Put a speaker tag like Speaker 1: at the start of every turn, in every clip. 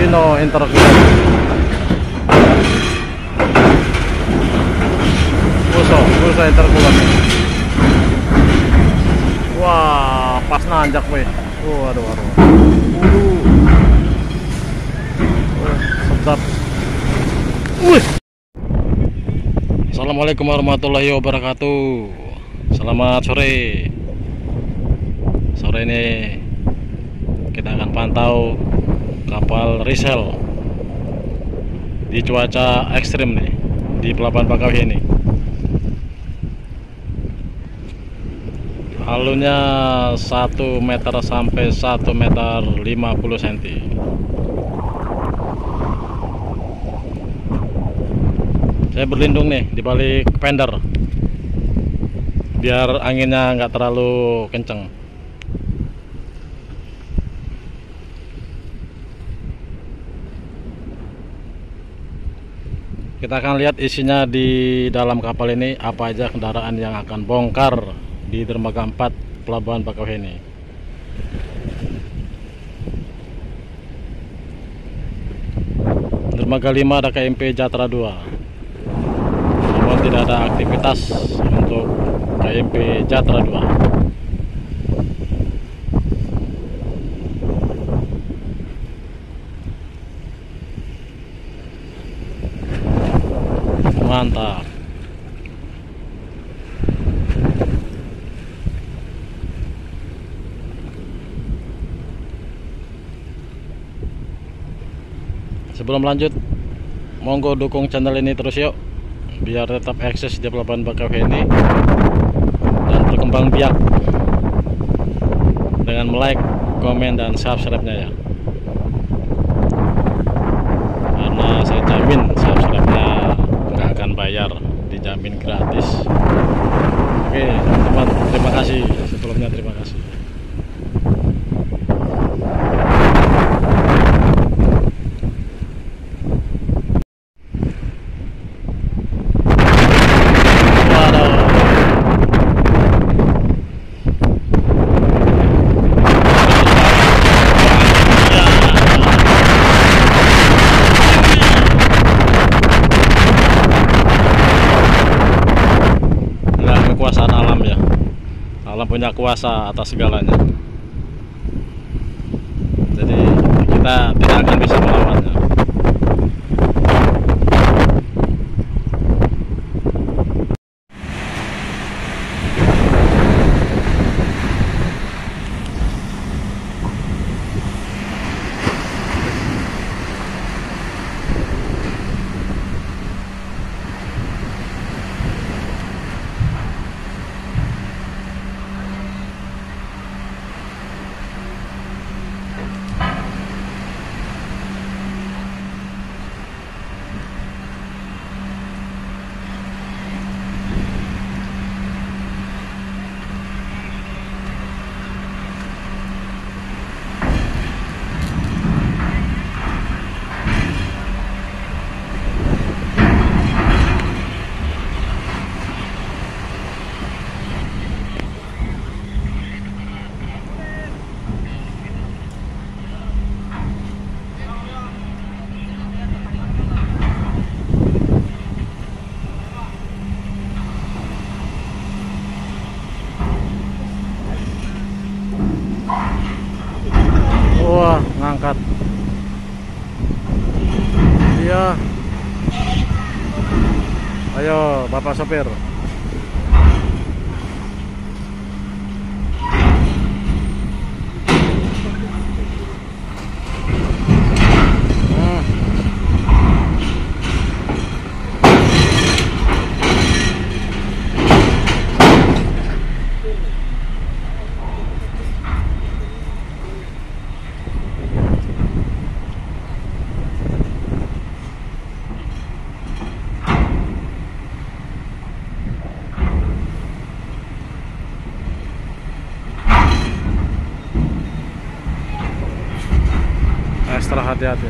Speaker 1: Vino intercooler. Buso intercooler. Wah, pas nanjak weh. Aduh. Sedap. Assalamualaikum warahmatullahi wabarakatuh. Selamat sore. Sore ini kita akan pantau kapal Risel di cuaca ekstrim nih di Pelabuhan Bakauheni ini. Halunya 1 meter sampai 1 meter 50 cm. Saya berlindung nih di balik fender biar anginnya nggak terlalu kenceng. Kita akan lihat isinya di dalam kapal ini, apa aja kendaraan yang akan bongkar di dermaga 4 Pelabuhan Bakauheni. Dermaga 5 ada KMP Jatra 2. Namun tidak ada aktivitas untuk KMP Jatra 2. Mantap. Sebelum lanjut, monggo dukung channel ini terus yuk, biar tetap eksis di Pelabuhan Bakauheni dan berkembang biak dengan like, komen, dan subscribe-nya ya. Karena saya jamin subscribe-nya nggak akan bayar, dijamin gratis. Oke teman-teman, terima kasih sebelumnya, terima kasih. Kekuasaan alam ya, alam punya kuasa atas segalanya, jadi kita tidak akan bisa melawannya. Wah, ngangkat. Iya. Ayo, Bapak sopir. Ekstra hati-hati.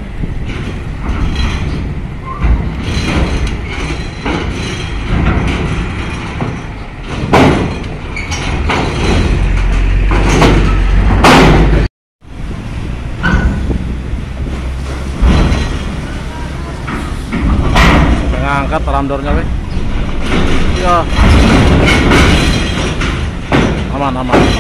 Speaker 1: ngangkat ramdornya weh. Ya. Aman, aman, aman.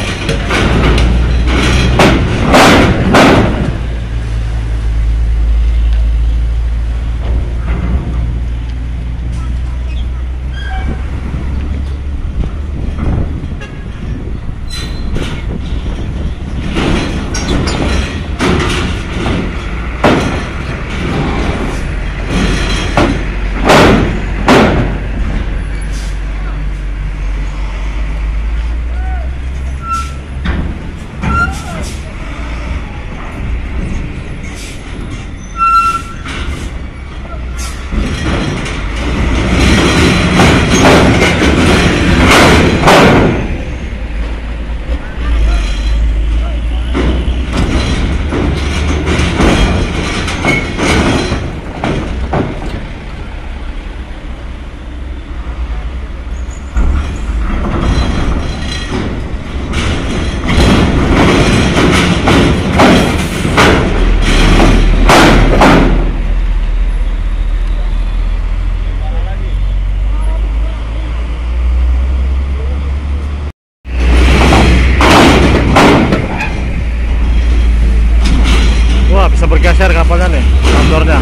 Speaker 1: Bisa bergeser kapalnya nih, motornya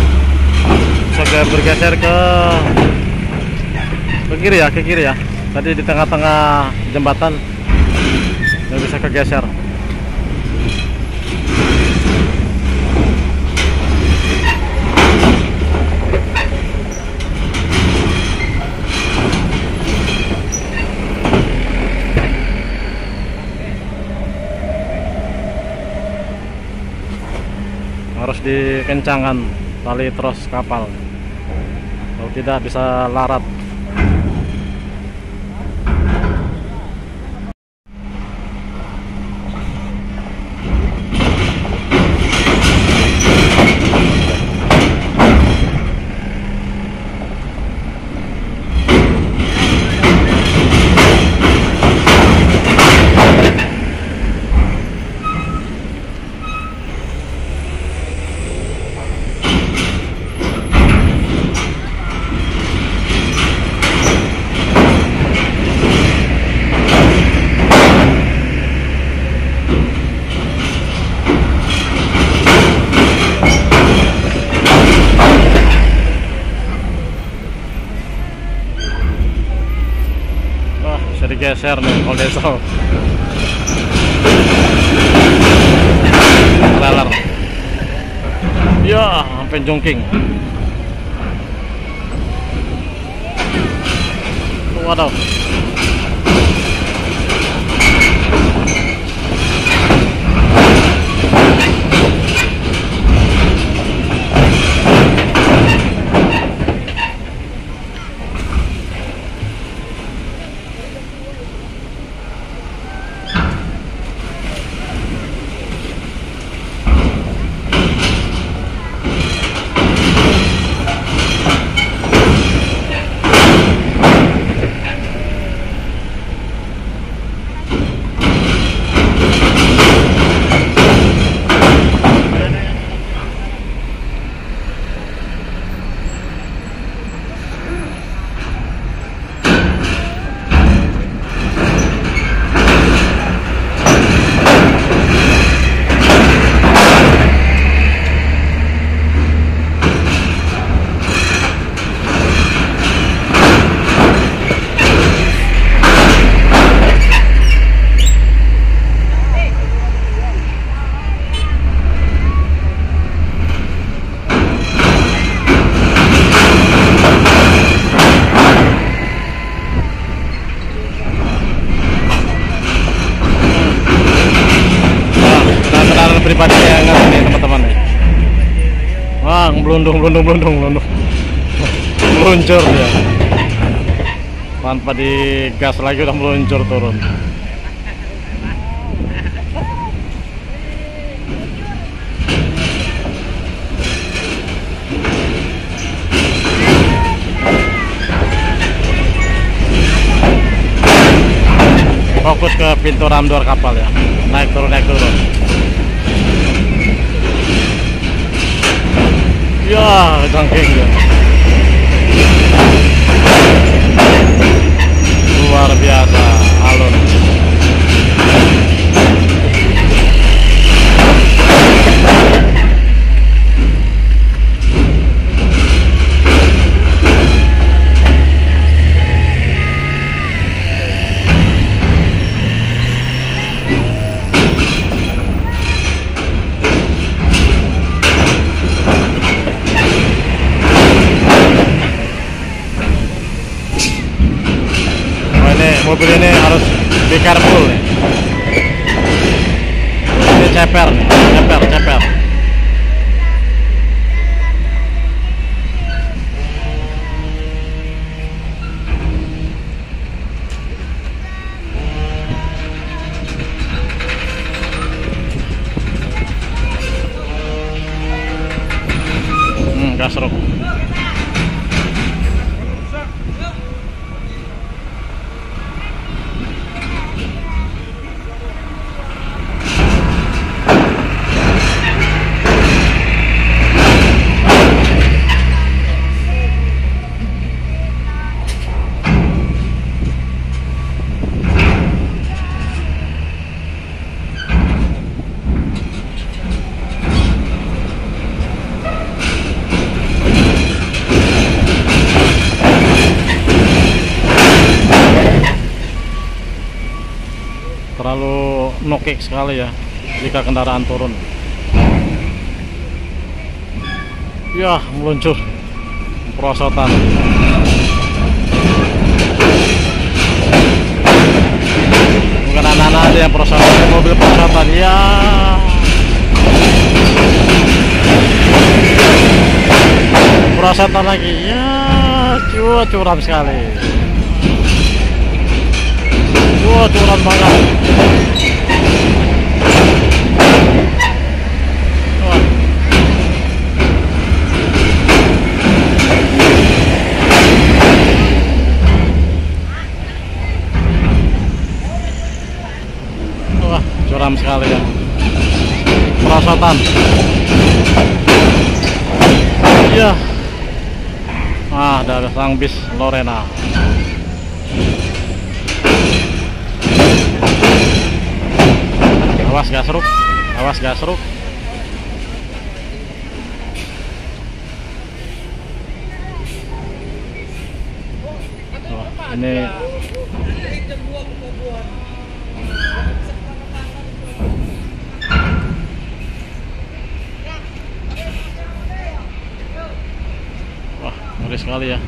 Speaker 1: bisa bergeser ke kiri ya. Tadi di tengah-tengah jembatan nggak bisa kegeser. Harus dikencangkan tali tros kapal, kalau tidak bisa larat. Geser nih kalau desol trailer ya sampai jongking. Waduh, pribadi yang ngerti nih teman-teman nih. Wah, melundung meluncur dia tanpa digas lagi, udah meluncur turun. Fokus ke pintu ramdor kapal ya, naik turun. Ya, jangking ya. luar biasa alun. Mobil ini harus be careful nih. Ini ceper nih, ceper. Gasruk. Terlalu no-kick sekali ya jika kendaraan turun. Ya, meluncur perosotan. Bukan anak-anak aja yang perosotan, mobil perosotan ya. Perosotan lagi ya, curam sekali. Curam banget. Wah, curam sekali ya. Perosotan. Iya. Dari sang bis Lorena. Awas gasruk. Ini wah, ngeri sekali ya.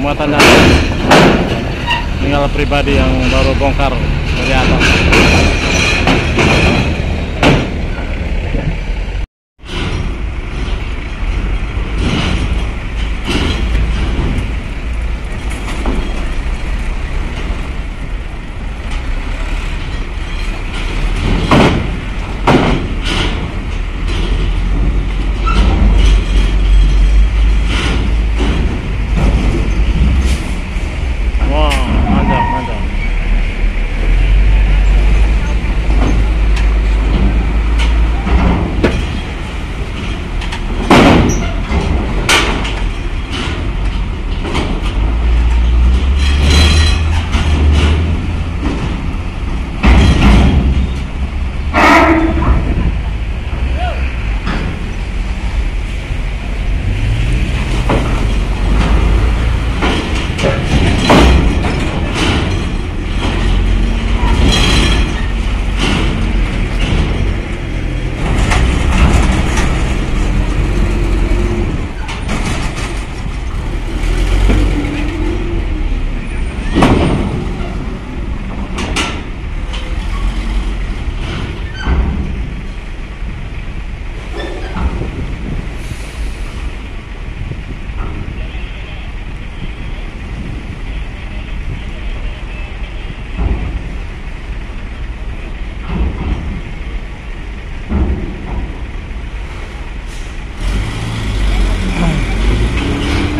Speaker 1: Muatannya tinggal pribadi yang baru bongkar dari atas.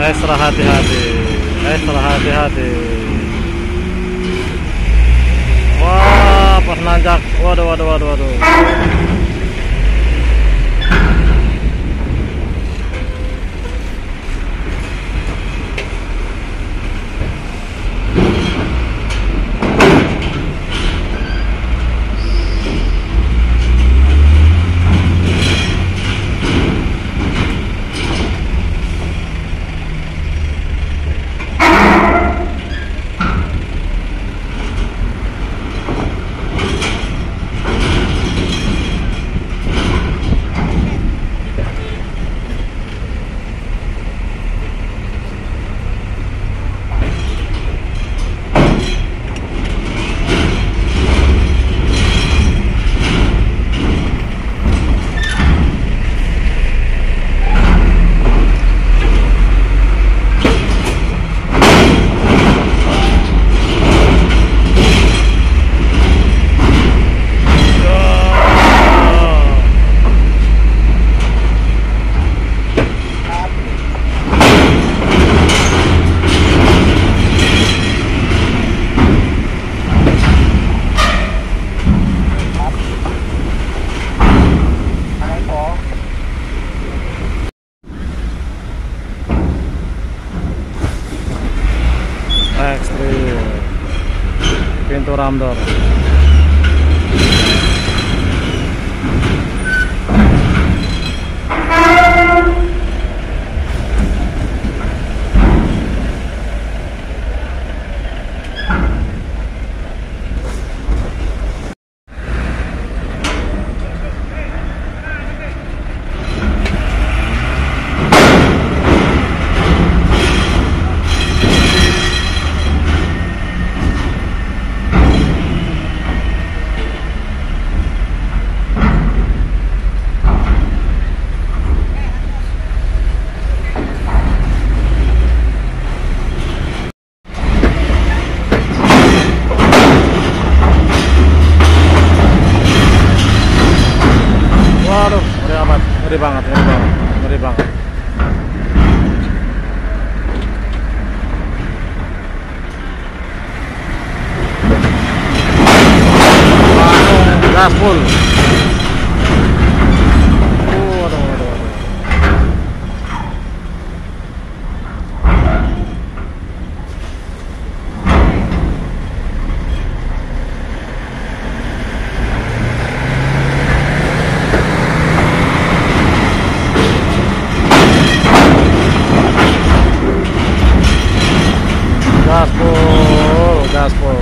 Speaker 1: Ekstra hati-hati, ekstra hati-hati. Wah, pas nanjak. Waduh, waduh, waduh, waduh. Ekstrim pintu ramdor. Waduh, ngeri amat, ngeri banget, ngeri banget, ngeri banget. Langsung gas full. Waduh, waduh, waduh. Gaspol, gaspol.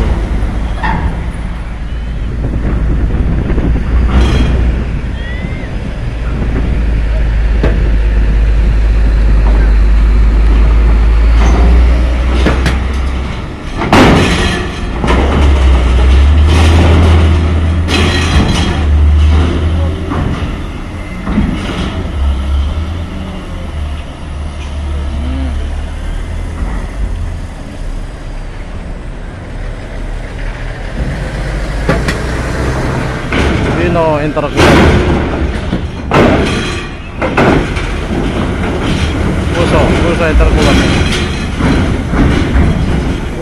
Speaker 1: Dino intercooler. Pulsa intercooler.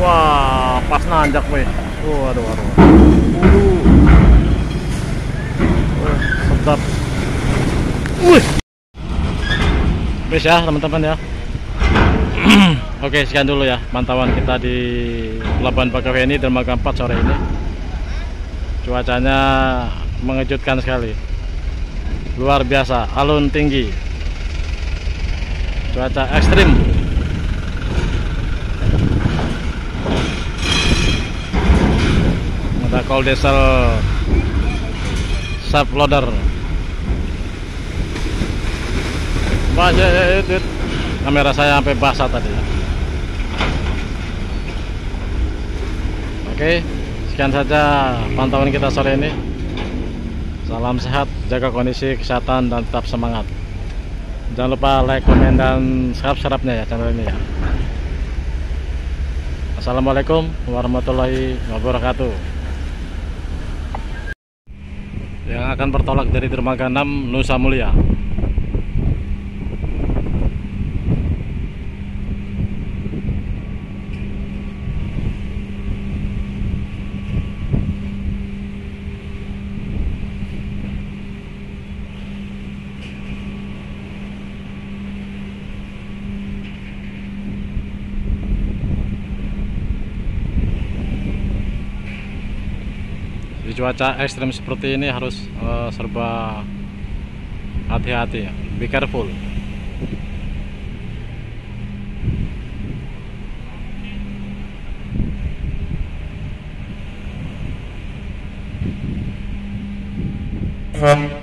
Speaker 1: Wah, pas nanjak weh. Waduh, waduh. Sedap. Wih. Bis ya teman-teman ya. Oke, sekian dulu ya pantauan kita di Pelabuhan Bakauheni Dermaga 4 sore ini. Cuacanya mengejutkan sekali, luar biasa, alun tinggi, cuaca ekstrim. Ada call diesel sub loader. Kamera saya sampai basah tadi. Oke, sekian saja pantauan kita sore ini. Salam sehat, jaga kondisi kesehatan dan tetap semangat. Jangan lupa like, komen, dan subscribe-nya ya channel ini ya. Assalamualaikum warahmatullahi wabarakatuh. Yang akan bertolak dari Dermaga 6 Nusa Mulia. cuaca ekstrim seperti ini harus serba hati-hati ya. Be careful.
Speaker 2: From